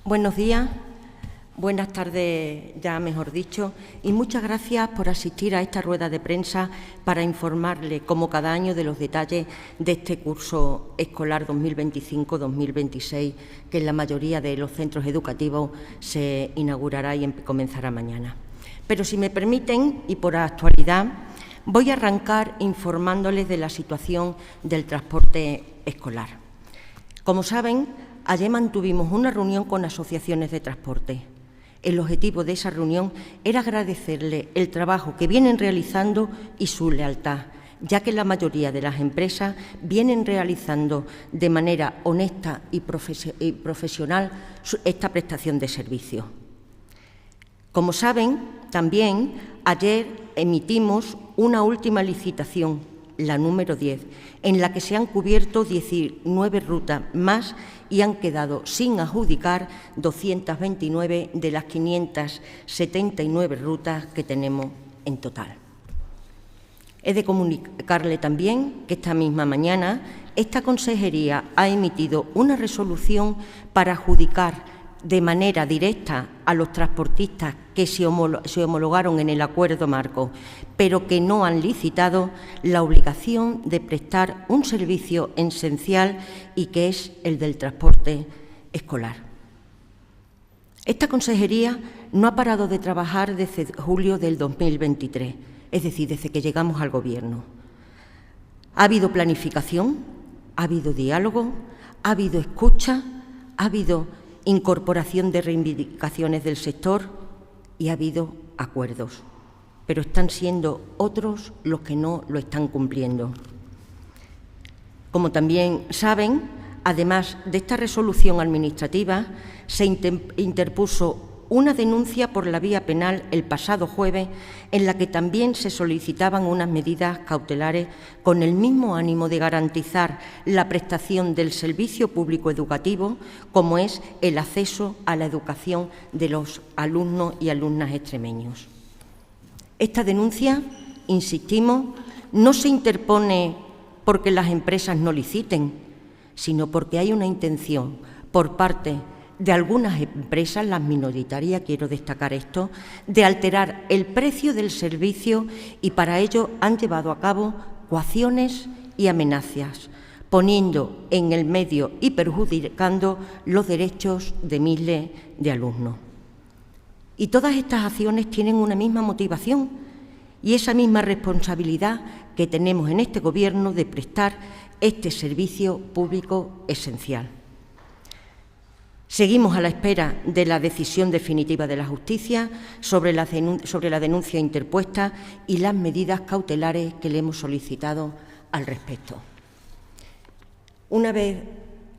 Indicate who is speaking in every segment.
Speaker 1: Buenos días, buenas tardes ya mejor dicho, y muchas gracias por asistir a esta rueda de prensa para informarle, como cada año, de los detalles de este curso escolar 2025-2026, que en la mayoría de los centros educativos se inaugurará y comenzará mañana. Pero si me permiten, y por actualidad, voy a arrancar informándoles de la situación del transporte escolar. Como saben, ayer mantuvimos una reunión con asociaciones de transporte. El objetivo de esa reunión era agradecerle el trabajo que vienen realizando y su lealtad, ya que la mayoría de las empresas vienen realizando de manera honesta y profesional esta prestación de servicio. Como saben, también ayer emitimos una última licitación, la número 10, en la que se han cubierto 19 rutas más y han quedado sin adjudicar 229 de las 579 rutas que tenemos en total. He de comunicarle también que esta misma mañana esta consejería ha emitido una resolución para adjudicar de manera directa a los transportistas que se homologaron en el acuerdo marco, pero que no han licitado, la obligación de prestar un servicio esencial y que es el del transporte escolar. Esta consejería no ha parado de trabajar desde julio del 2023, es decir, desde que llegamos al Gobierno. Ha habido planificación, ha habido diálogo, ha habido escucha, ha habido incorporación de reivindicaciones del sector y ha habido acuerdos, pero están siendo otros los que no lo están cumpliendo. Como también saben, además de esta resolución administrativa, se interpuso una denuncia por la vía penal el pasado jueves, en la que también se solicitaban unas medidas cautelares con el mismo ánimo de garantizar la prestación del servicio público educativo, como es el acceso a la educación de los alumnos y alumnas extremeños. Esta denuncia, insistimos, no se interpone porque las empresas no liciten, sino porque hay una intención por parte de algunas empresas, las minoritarias, quiero destacar esto, de alterar el precio del servicio, y para ello han llevado a cabo coacciones y amenazas, poniendo en el medio y perjudicando los derechos de miles de alumnos. Y todas estas acciones tienen una misma motivación y esa misma responsabilidad que tenemos en este Gobierno de prestar este servicio público esencial. Seguimos a la espera de la decisión definitiva de la justicia sobre la denuncia interpuesta y las medidas cautelares que le hemos solicitado al respecto. Una vez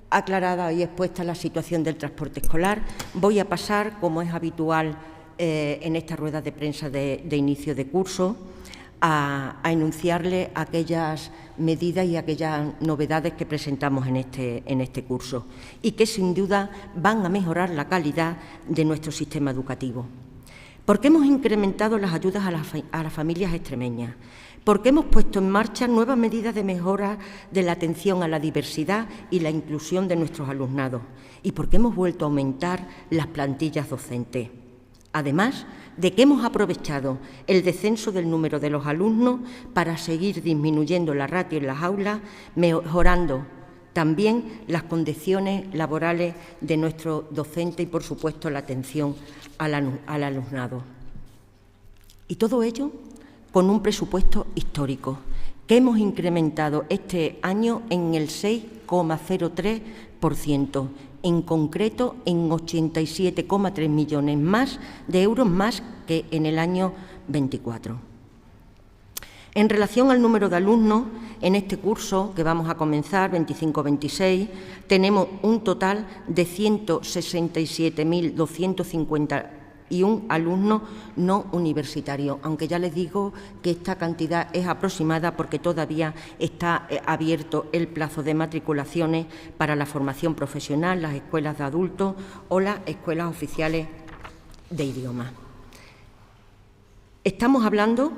Speaker 1: aclarada y expuesta la situación del transporte escolar, voy a pasar, como es habitual en esta rueda de prensa de inicio de curso, a enunciarle aquellas medidas y aquellas novedades que presentamos en este curso y que, sin duda, van a mejorar la calidad de nuestro sistema educativo. Porque hemos incrementado las ayudas a las familias extremeñas, porque hemos puesto en marcha nuevas medidas de mejora de la atención a la diversidad y la inclusión de nuestros alumnados, y porque hemos vuelto a aumentar las plantillas docentes. Además de que hemos aprovechado el descenso del número de los alumnos para seguir disminuyendo la ratio en las aulas, mejorando también las condiciones laborales de nuestros docentes y, por supuesto, la atención al alumnado. Y todo ello con un presupuesto histórico que hemos incrementado este año en el 6,03%, en concreto en 87,3 millones más de euros más que en el año 24. En relación al número de alumnos, en este curso que vamos a comenzar, 25-26, tenemos un total de 167.251 alumnos no universitarios, aunque ya les digo que esta cantidad es aproximada porque todavía está abierto el plazo de matriculaciones para la formación profesional, las escuelas de adultos o las escuelas oficiales de idiomas. Estamos hablando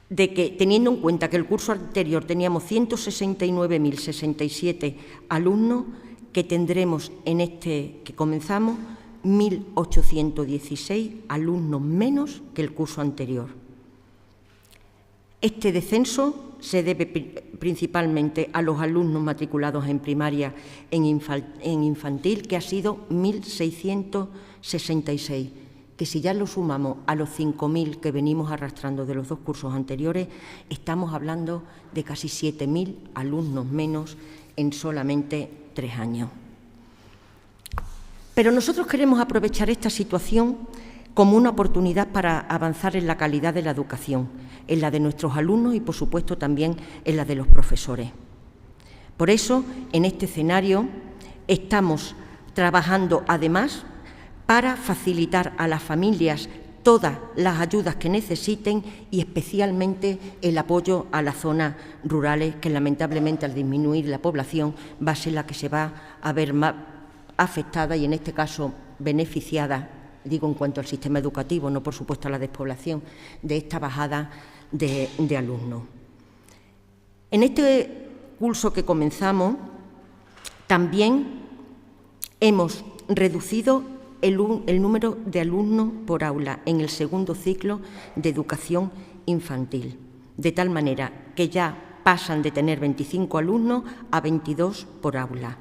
Speaker 1: de que, teniendo en cuenta que el curso anterior teníamos 169.067 alumnos, que tendremos en este que comenzamos 1.816 alumnos menos que el curso anterior. Este descenso se debe principalmente a los alumnos matriculados en primaria en infantil, que ha sido 1.666, que si ya lo sumamos a los 5.000 que venimos arrastrando de los dos cursos anteriores, estamos hablando de casi 7.000 alumnos menos en solamente 3 años. Pero nosotros queremos aprovechar esta situación como una oportunidad para avanzar en la calidad de la educación, en la de nuestros alumnos y, por supuesto, también en la de los profesores. Por eso, en este escenario, estamos trabajando, además, para facilitar a las familias todas las ayudas que necesiten y especialmente el apoyo a las zonas rurales, que lamentablemente al disminuir la población va a ser la que se va a ver más afectada y en este caso beneficiada, digo en cuanto al sistema educativo, no por supuesto a la despoblación, de esta bajada de alumnos. En este curso que comenzamos también hemos reducido el número de alumnos por aula en el segundo ciclo de educación infantil, de tal manera que ya pasan de tener 25 alumnos a 22 por aula.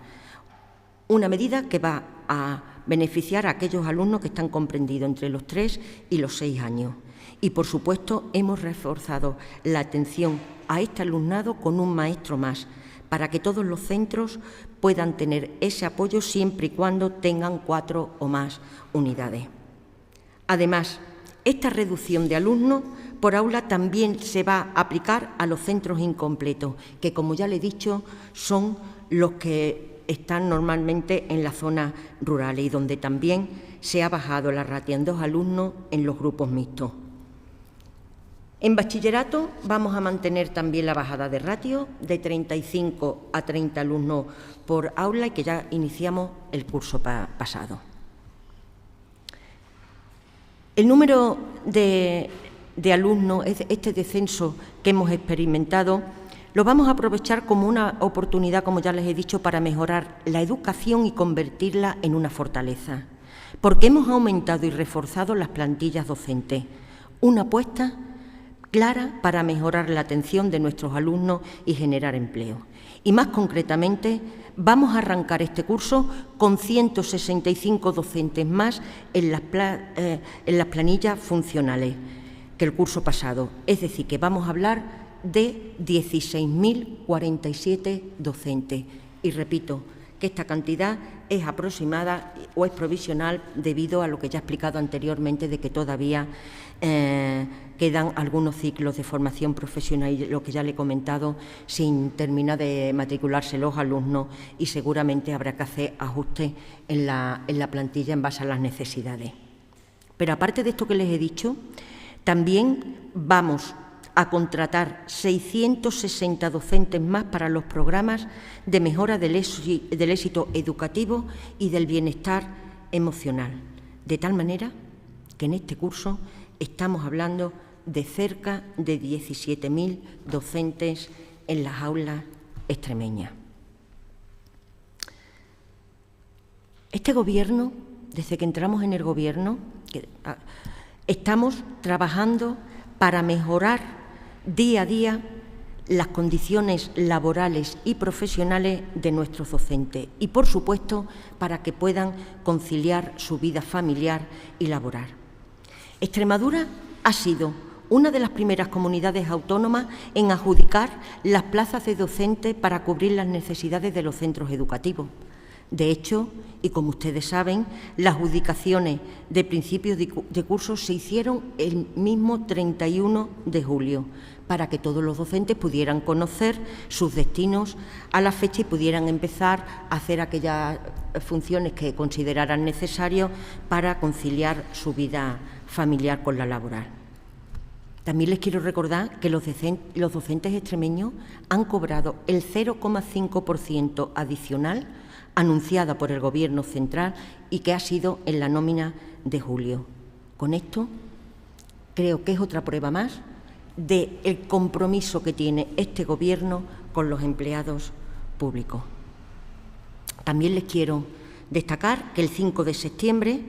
Speaker 1: Una medida que va a beneficiar a aquellos alumnos que están comprendidos entre los 3 y los 6 años. Y, por supuesto, hemos reforzado la atención a este alumnado con un maestro más, para que todos los centros puedan tener ese apoyo siempre y cuando tengan 4 o más unidades. Además, esta reducción de alumnos por aula también se va a aplicar a los centros incompletos, que, como ya le he dicho, son los que están normalmente en las zonas rurales y donde también se ha bajado la ratio en 2 alumnos en los grupos mixtos. En bachillerato vamos a mantener también la bajada de ratio de 35 a 30 alumnos por aula y que ya iniciamos el curso pasado. El número de alumnos, este descenso que hemos experimentado, lo vamos a aprovechar como una oportunidad, como ya les he dicho, para mejorar la educación y convertirla en una fortaleza, porque hemos aumentado y reforzado las plantillas docentes, una apuesta clara para mejorar la atención de nuestros alumnos y generar empleo. Y más concretamente, vamos a arrancar este curso con 165 docentes más en las planillas funcionales que el curso pasado. Es decir, que vamos a hablar de 16.047 docentes. Y repito que esta cantidad es aproximada o es provisional debido a lo que ya he explicado anteriormente de que todavía quedan algunos ciclos de formación profesional y lo que ya le he comentado sin terminar de matricularse los alumnos y seguramente habrá que hacer ajustes en la plantilla en base a las necesidades. Pero aparte de esto que les he dicho, también vamos a contratar 660 docentes más para los programas de mejora del éxito educativo y del bienestar emocional, de tal manera que en este curso estamos hablando de cerca de 17.000 docentes en las aulas extremeñas. Este Gobierno, desde que entramos en el Gobierno, estamos trabajando para mejorar día a día las condiciones laborales y profesionales de nuestros docentes y, por supuesto, para que puedan conciliar su vida familiar y laboral. Extremadura ha sido una de las primeras comunidades autónomas en adjudicar las plazas de docentes para cubrir las necesidades de los centros educativos. De hecho, y como ustedes saben, las adjudicaciones de principios de curso se hicieron el mismo 31 de julio para que todos los docentes pudieran conocer sus destinos a la fecha y pudieran empezar a hacer aquellas funciones que consideraran necesarias para conciliar su vida familiar con la laboral. También les quiero recordar que los docentes extremeños han cobrado el 0,5% adicional anunciada por el Gobierno central y que ha sido en la nómina de julio. Con esto creo que es otra prueba más del compromiso que tiene este Gobierno con los empleados públicos. También les quiero destacar que el 5 de septiembre,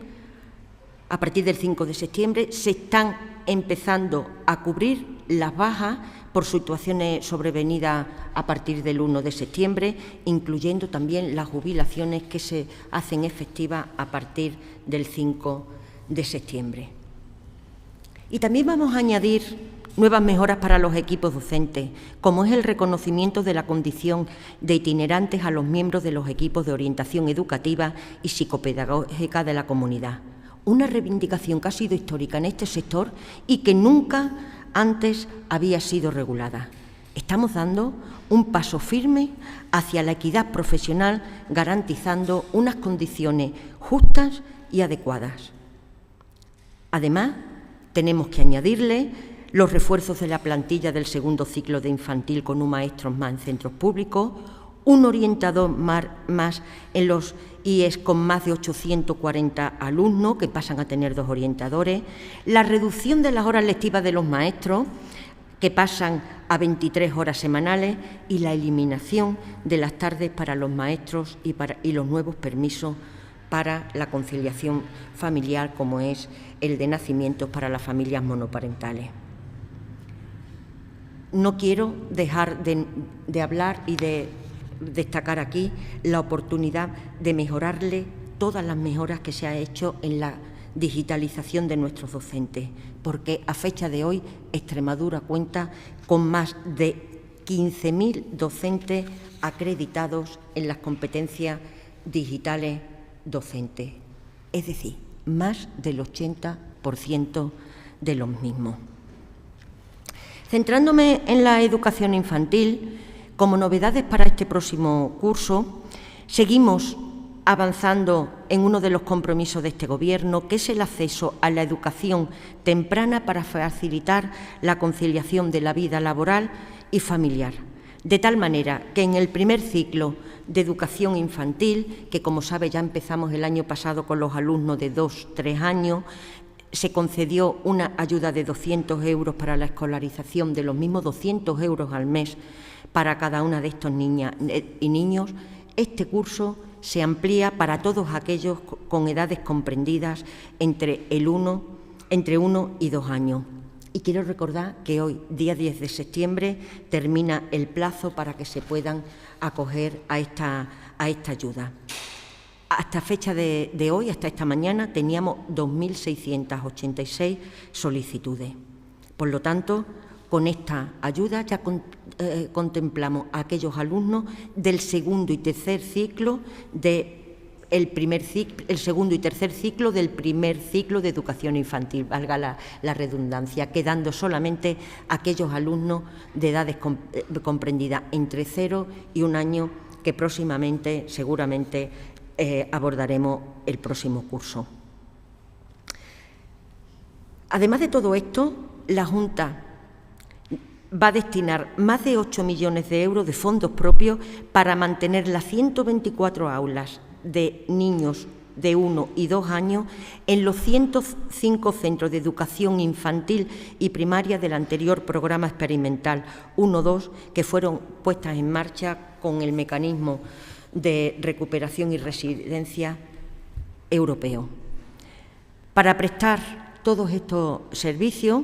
Speaker 1: a partir del 5 de septiembre, se están empezando a cubrir las bajas por situaciones sobrevenidas a partir del 1 de septiembre, incluyendo también las jubilaciones que se hacen efectivas a partir del 5 de septiembre. Y también vamos a añadir nuevas mejoras para los equipos docentes, como es el reconocimiento de la condición de itinerantes a los miembros de los equipos de orientación educativa y psicopedagógica de la comunidad. Una reivindicación que ha sido histórica en este sector y que nunca antes había sido regulada. Estamos dando un paso firme hacia la equidad profesional, garantizando unas condiciones justas y adecuadas. Además, tenemos que añadirle los refuerzos de la plantilla del segundo ciclo de infantil con un maestro más en centros públicos, un orientador más en los IES con más de 840 alumnos, que pasan a tener 2 orientadores, la reducción de las horas lectivas de los maestros, que pasan a 23 horas semanales, y la eliminación de las tardes para los maestros y los nuevos permisos para la conciliación familiar, como es el de nacimientos para las familias monoparentales. No quiero dejar de hablar y de destacar aquí la oportunidad de mejorarle todas las mejoras que se ha hecho en la digitalización de nuestros docentes, porque a fecha de hoy Extremadura cuenta con más de 15.000 docentes acreditados en las competencias digitales docentes, es decir, más del 80% de los mismos. Centrándome en la educación infantil, como novedades para este próximo curso, seguimos avanzando en uno de los compromisos de este Gobierno, que es el acceso a la educación temprana para facilitar la conciliación de la vida laboral y familiar, de tal manera que en el primer ciclo de educación infantil, que como sabe ya empezamos el año pasado con los alumnos de 2-3 años, se concedió una ayuda de 200 euros para la escolarización, de los mismos 200 euros al mes para cada una de estos niñas y niños. Este curso se amplía para todos aquellos con edades comprendidas entre 1 y 2 años. Y quiero recordar que hoy, día 10 de septiembre, termina el plazo para que se puedan acoger a esta ayuda. Hasta fecha de hoy, hasta esta mañana, teníamos 2.686 solicitudes. Por lo tanto, con esta ayuda ya contemplamos a aquellos alumnos del segundo y tercer ciclo el segundo y tercer ciclo del primer ciclo de educación infantil, valga la redundancia, quedando solamente aquellos alumnos de edades comprendidas entre 0 y 1 año, que próximamente, seguramente, abordaremos el próximo curso. Además de todo esto, la Junta va a destinar más de 8 millones de euros de fondos propios para mantener las 124 aulas de niños de 1 y 2 años en los 105 centros de educación infantil y primaria del anterior programa experimental 1-2, que fueron puestas en marcha con el mecanismo de recuperación y resiliencia europeo. Para prestar todos estos servicios,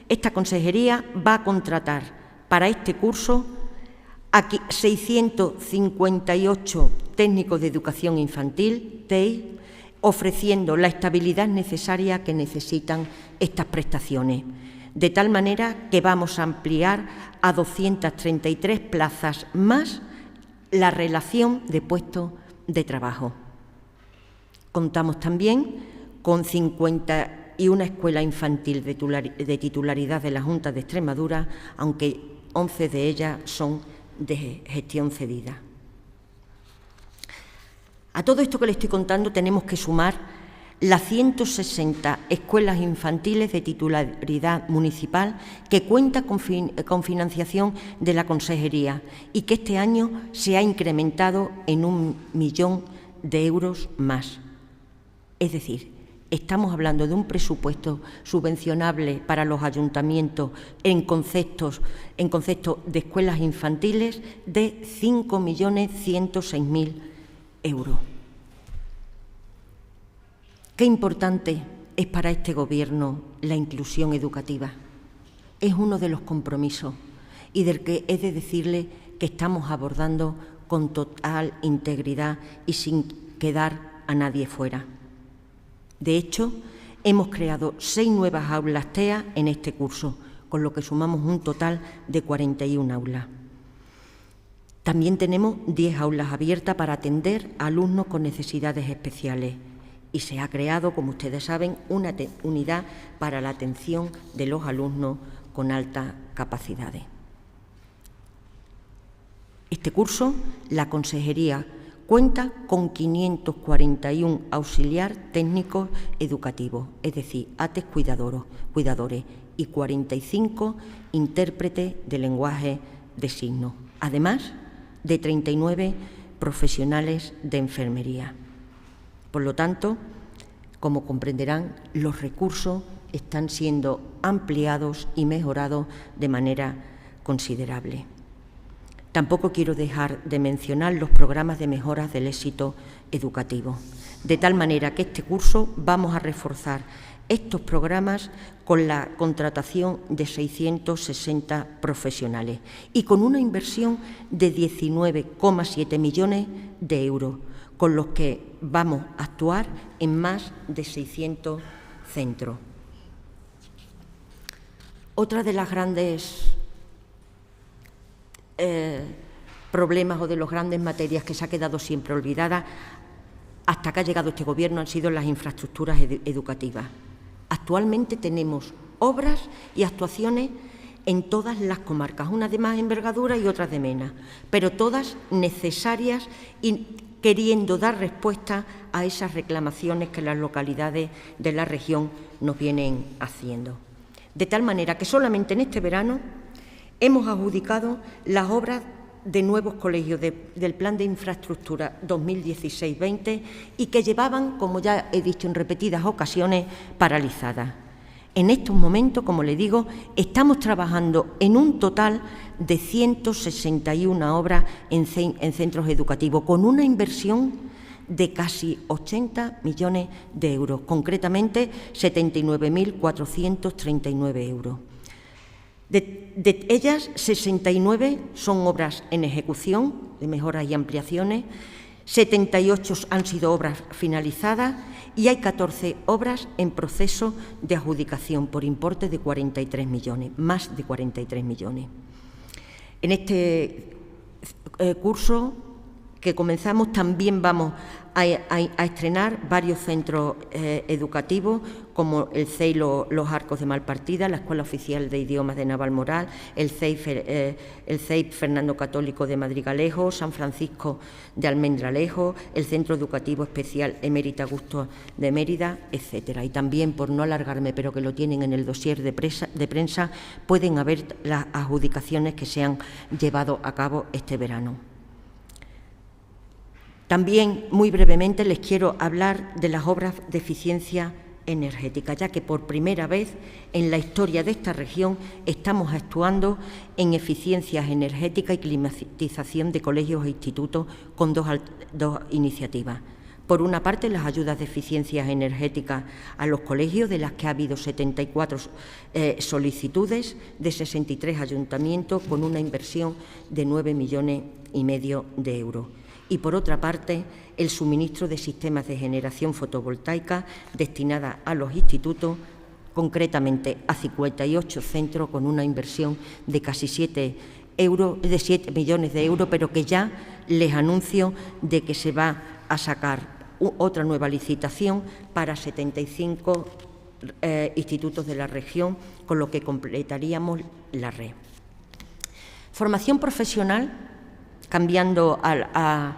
Speaker 1: esta consejería va a contratar para este curso a 658 técnicos de educación infantil, TEI, ofreciendo la estabilidad necesaria que necesitan estas prestaciones, de tal manera que vamos a ampliar a 233 plazas más la relación de puestos de trabajo. Contamos también con 51 escuelas infantiles de titularidad de la Junta de Extremadura, aunque 11 de ellas son de gestión cedida. A todo esto que le estoy contando tenemos que sumar las 160 escuelas infantiles de titularidad municipal que cuentan con financiación de la Consejería y que este año se ha incrementado en 1 millón de euros más. Es decir, estamos hablando de un presupuesto subvencionable para los ayuntamientos en concepto de escuelas infantiles de 5.106.000 euros. Qué importante es para este Gobierno la inclusión educativa. Es uno de los compromisos y del que he de decirle que estamos abordando con total integridad y sin quedar a nadie fuera. De hecho, hemos creado 6 nuevas aulas TEA en este curso, con lo que sumamos un total de 41 aulas. También tenemos 10 aulas abiertas para atender a alumnos con necesidades especiales y se ha creado, como ustedes saben, una unidad para la atención de los alumnos con altas capacidades. Este curso, la Consejería cuenta con 541 auxiliar técnicos educativos, es decir, ATES cuidadores y 45 intérpretes de lenguaje de signos, además de 39 profesionales de enfermería. Por lo tanto, como comprenderán, los recursos están siendo ampliados y mejorados de manera considerable. Tampoco quiero dejar de mencionar los programas de mejoras del éxito educativo, de tal manera que este curso vamos a reforzar estos programas con la contratación de 660 profesionales y con una inversión de 19,7 millones de euros, con los que vamos a actuar en más de 600 centros. Otra de las grandes problemas o de las grandes materias que se ha quedado siempre olvidada hasta que ha llegado este Gobierno han sido las infraestructuras educativas. Actualmente tenemos obras y actuaciones en todas las comarcas, unas de más envergadura y otras de menos, pero todas necesarias y queriendo dar respuesta a esas reclamaciones que las localidades de la región nos vienen haciendo. De tal manera que solamente en este verano hemos adjudicado las obras de nuevos colegios del Plan de Infraestructura 2016-20 y que llevaban, como ya he dicho en repetidas ocasiones, paralizadas. En estos momentos, como le digo, estamos trabajando en un total de 161 obras en centros educativos, con una inversión de casi 80 millones de euros, concretamente 79.439 euros. De ellas, 69 son obras en ejecución, de mejoras y ampliaciones, 78 han sido obras finalizadas y hay 14 obras en proceso de adjudicación por importe de 43 millones, más de 43 millones. En este curso que comenzamos también vamos a estrenar varios centros educativos como el CEI Los Arcos de Malpartida, la Escuela Oficial de Idiomas de Navalmoral, el CEI Fernando Católico de Madrigalejo, San Francisco de Almendralejo, el Centro Educativo Especial Emérita Augusto de Mérida, etcétera. Y también, por no alargarme, pero que lo tienen en el dossier de prensa, pueden haber las adjudicaciones que se han llevado a cabo este verano. También, muy brevemente, les quiero hablar de las obras de eficiencia energética, ya que por primera vez en la historia de esta región estamos actuando en eficiencias energéticas y climatización de colegios e institutos con dos iniciativas. Por una parte, las ayudas de eficiencias energéticas a los colegios, de las que ha habido 74 solicitudes de 63 ayuntamientos, con una inversión de 9,5 millones de euros. Y, por otra parte, el suministro de sistemas de generación fotovoltaica destinada a los institutos, concretamente a 58 centros, con una inversión de casi 7 millones de euros, pero que ya les anuncio de que se va a sacar otra nueva licitación para 75 institutos de la región, con lo que completaríamos la red. Formación profesional. Cambiando a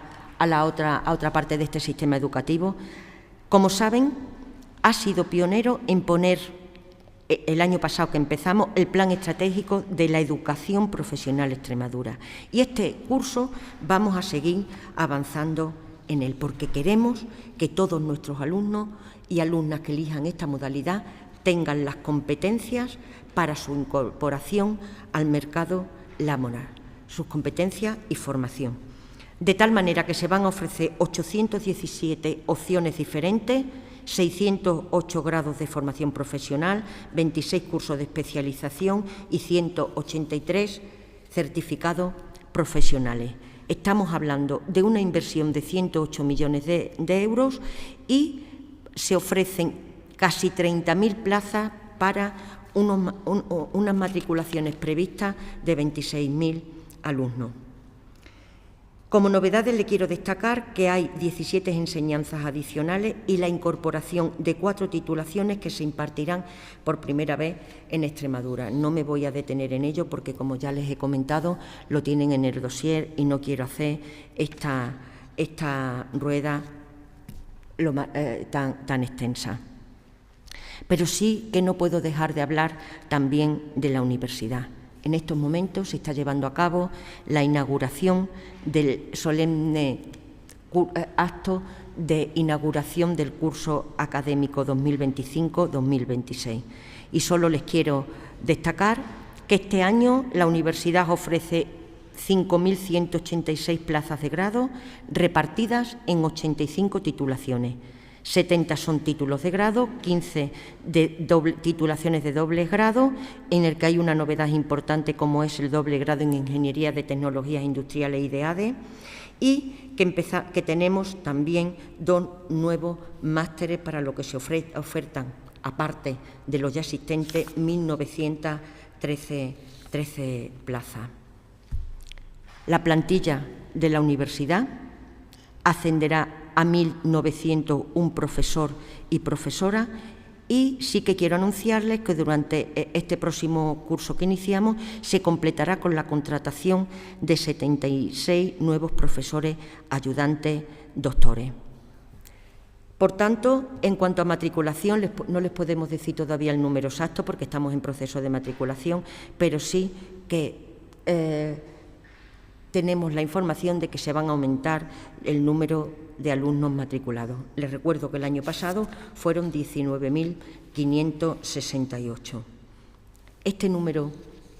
Speaker 1: otra parte de este sistema educativo, como saben, ha sido pionero en poner, el año pasado que empezamos, el Plan Estratégico de la Educación Profesional Extremadura. Y este curso vamos a seguir avanzando en él, porque queremos que todos nuestros alumnos y alumnas que elijan esta modalidad tengan las competencias para su incorporación al mercado laboral, sus competencias y formación. de tal manera que se van a ofrecer 817 opciones diferentes, 608 grados de formación profesional, 26 cursos de especialización y 183 certificados profesionales. Estamos hablando de una inversión de 108 millones de euros y se ofrecen casi 30.000 plazas para unas matriculaciones previstas de 26.000 alumnos. Como novedades le quiero destacar que hay 17 enseñanzas adicionales y la incorporación de 4 titulaciones que se impartirán por primera vez en Extremadura. No me voy a detener en ello porque, como ya les he comentado, lo tienen en el dossier y no quiero hacer esta rueda tan extensa. Pero sí que no puedo dejar de hablar también de la universidad. En estos momentos se está llevando a cabo la inauguración del solemne acto de inauguración del curso académico 2025-2026. Y solo les quiero destacar que este año la universidad ofrece 5.186 plazas de grado repartidas en 85 titulaciones. 70 son títulos de grado, 15 titulaciones de doble grado, en el que hay una novedad importante como es el doble grado en Ingeniería de Tecnologías Industriales y de ADE, y que tenemos también 2 nuevos másteres para lo que se ofertan, aparte de los ya existentes, 1.913 plazas. La plantilla de la universidad ascenderá a 1.901 profesor y profesora, y sí que quiero anunciarles que durante este próximo curso que iniciamos se completará con la contratación de 76 nuevos profesores ayudantes doctores. Por tanto, en cuanto a matriculación, no les podemos decir todavía el número exacto porque estamos en proceso de matriculación, pero sí que tenemos la información de que se van a aumentar el número de alumnos matriculados. Les recuerdo que el año pasado fueron 19.568. Este número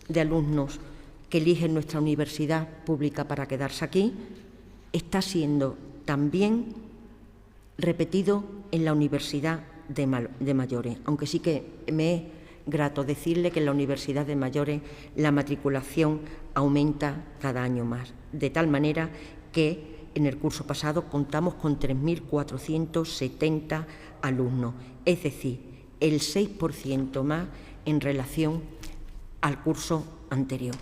Speaker 1: de alumnos que eligen nuestra universidad pública para quedarse aquí está siendo también repetido en la Universidad de Mayores, aunque sí que me es grato decirle que en la Universidad de Mayores la matriculación aumenta cada año más, de tal manera que en el curso pasado contamos con 3.470 alumnos, es decir, el 6% más en relación al curso anterior.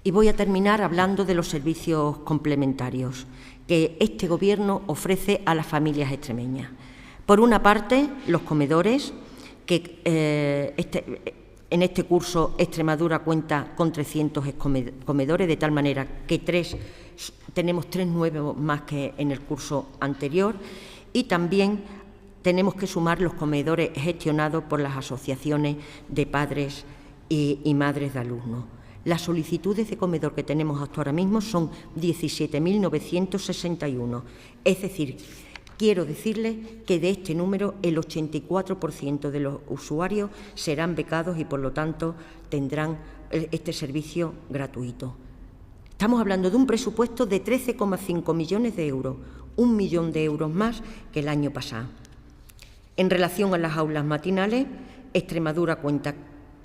Speaker 1: Y voy a terminar hablando de los servicios complementarios que este Gobierno ofrece a las familias extremeñas. Por una parte, los comedores, que en este curso Extremadura cuenta con 300 comedores, de tal manera que tenemos 3 nuevos más que en el curso anterior, y también tenemos que sumar los comedores gestionados por las asociaciones de padres y madres de alumnos. Las solicitudes de comedor que tenemos hasta ahora mismo son 17.961, es decir, quiero decirles que de este número el 84% de los usuarios serán becados y, por lo tanto, tendrán este servicio gratuito. Estamos hablando de un presupuesto de 13,5 millones de euros, 1 millón de euros más que el año pasado. En relación a las aulas matinales, Extremadura cuenta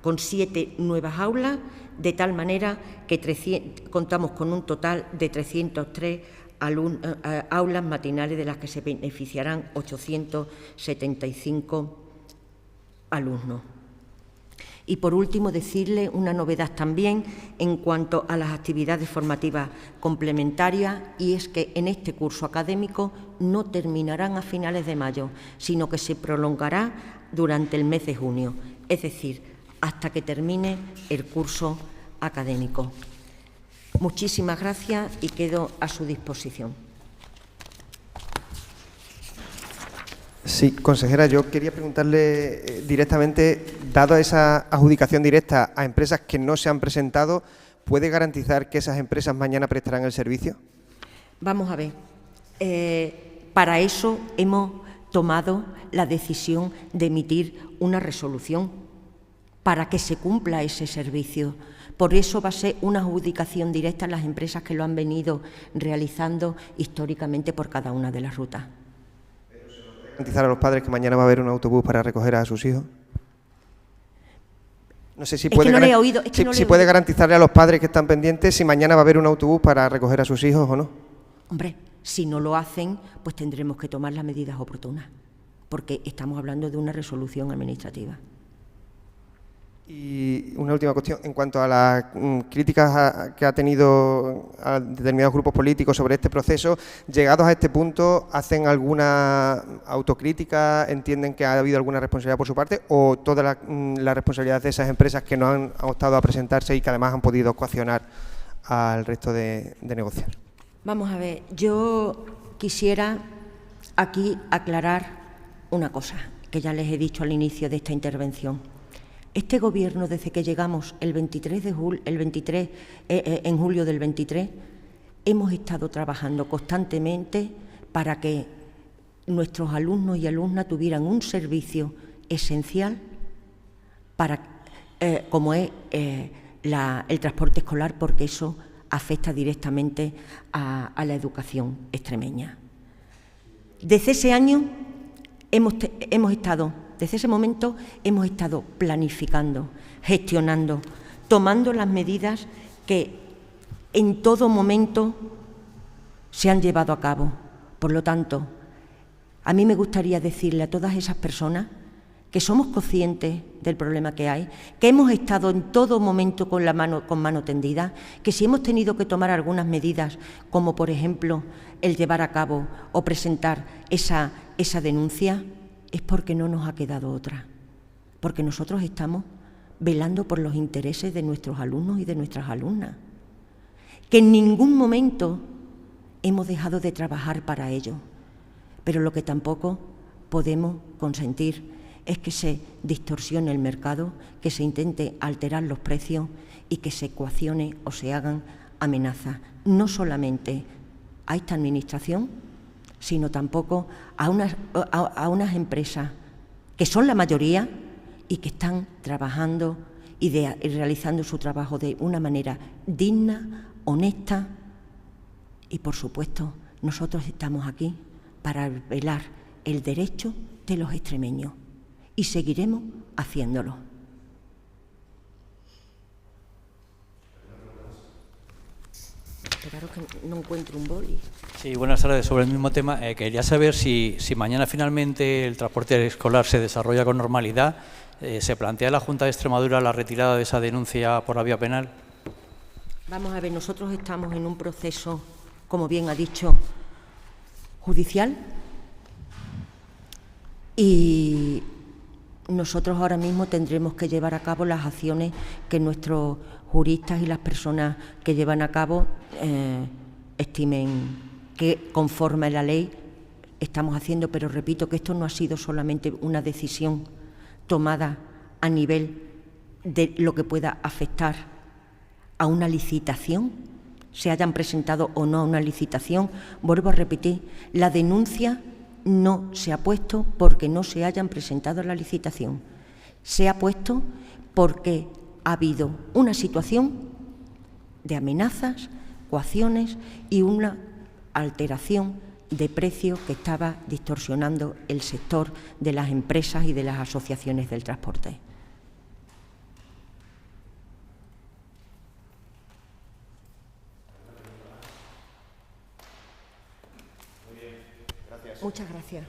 Speaker 1: con 7 nuevas aulas, de tal manera que contamos con un total de 303 aulas matinales, de las que se beneficiarán 875 alumnos. Y, por último, decirle una novedad también en cuanto a las actividades formativas complementarias, y es que en este curso académico no terminarán a finales de mayo, sino que se prolongará durante el mes de junio, es decir, hasta que termine el curso académico. Muchísimas gracias y quedo a su disposición.
Speaker 2: Sí, consejera, yo quería preguntarle directamente, dado esa adjudicación directa a empresas que no se han presentado, ¿puede garantizar que esas empresas mañana prestarán el servicio?
Speaker 1: Vamos a ver, para eso hemos tomado la decisión de emitir una resolución para que se cumpla ese servicio. Por eso va a ser una adjudicación directa en las empresas que lo han venido realizando históricamente por cada una de las rutas.
Speaker 2: ¿Pero se puede garantizar a los padres que mañana va a haber un autobús para recoger a sus hijos? No sé si puede, puede garantizarle a los padres que están pendientes si mañana va a haber un autobús para recoger a sus hijos o no.
Speaker 1: Hombre, si no lo hacen, pues tendremos que tomar las medidas oportunas, porque estamos hablando de una resolución administrativa.
Speaker 2: Y una última cuestión, en cuanto a las críticas que ha tenido a determinados grupos políticos sobre este proceso, llegados a este punto, ¿hacen alguna autocrítica? ¿Entienden que ha habido alguna responsabilidad por su parte? ¿O toda la responsabilidad de esas empresas que no han optado a presentarse y que además han podido coaccionar al resto de negociar?
Speaker 1: Vamos a ver, yo quisiera aquí aclarar una cosa que ya les he dicho al inicio de esta intervención. Este Gobierno, desde que llegamos en julio del 23, hemos estado trabajando constantemente para que nuestros alumnos y alumnas tuvieran un servicio esencial como es el transporte escolar, porque eso afecta directamente a la educación extremeña. Desde ese año desde ese momento hemos estado planificando, gestionando, tomando las medidas que en todo momento se han llevado a cabo. Por lo tanto, a mí me gustaría decirle a todas esas personas que somos conscientes del problema que hay, que hemos estado en todo momento con mano tendida, que si hemos tenido que tomar algunas medidas, como por ejemplo el llevar a cabo o presentar esa denuncia, es porque no nos ha quedado otra, porque nosotros estamos velando por los intereses de nuestros alumnos y de nuestras alumnas, que en ningún momento hemos dejado de trabajar para ello, pero lo que tampoco podemos consentir es que se distorsione el mercado, que se intente alterar los precios y que se coaccione o se hagan amenazas, no solamente a esta Administración, sino tampoco a unas empresas que son la mayoría y que están trabajando y realizando su trabajo de una manera digna, honesta, y por supuesto nosotros estamos aquí para velar el derecho de los extremeños y seguiremos haciéndolo. Claro que no encuentro un boli.
Speaker 3: Sí, buenas tardes. Sobre el mismo tema, quería saber si mañana finalmente el transporte escolar se desarrolla con normalidad, ¿se plantea la Junta de Extremadura la retirada de esa denuncia por la vía penal?
Speaker 1: Vamos a ver, nosotros estamos en un proceso, como bien ha dicho, judicial, y nosotros ahora mismo tendremos que llevar a cabo las acciones que nuestros juristas y las personas que llevan a cabo estimen que conforme a la ley estamos haciendo, pero repito que esto no ha sido solamente una decisión tomada a nivel de lo que pueda afectar a una licitación, se hayan presentado o no a una licitación. Vuelvo a repetir, la denuncia no se ha puesto porque no se hayan presentado a la licitación, se ha puesto porque ha habido una situación de amenazas, coacciones y una alteración de precio que estaba distorsionando el sector de las empresas y de las asociaciones del transporte. Muy bien, gracias. Muchas gracias.